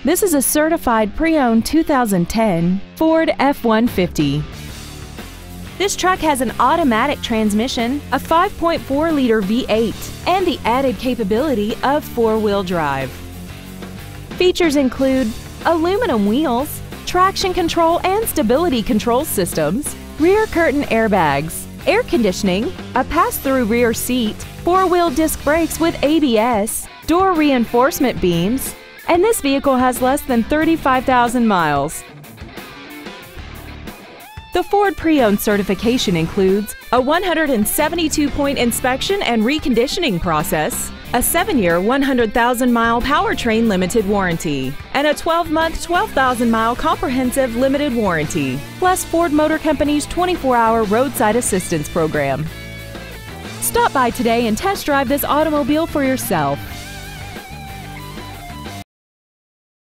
This is a certified pre-owned 2010 Ford F-150. This truck has an automatic transmission, a 5.4-liter V8, and the added capability of four-wheel drive. Features include aluminum wheels, traction control and stability control systems, rear curtain airbags, air conditioning, a pass-through rear seat, four-wheel disc brakes with ABS, door reinforcement beams, and this vehicle has less than 35,000 miles. The Ford Pre-Owned certification includes a 172-point inspection and reconditioning process, a 7-year, 100,000-mile powertrain limited warranty, and a 12-month, 12,000-mile comprehensive limited warranty, plus Ford Motor Company's 24-hour roadside assistance program. Stop by today and test drive this automobile for yourself.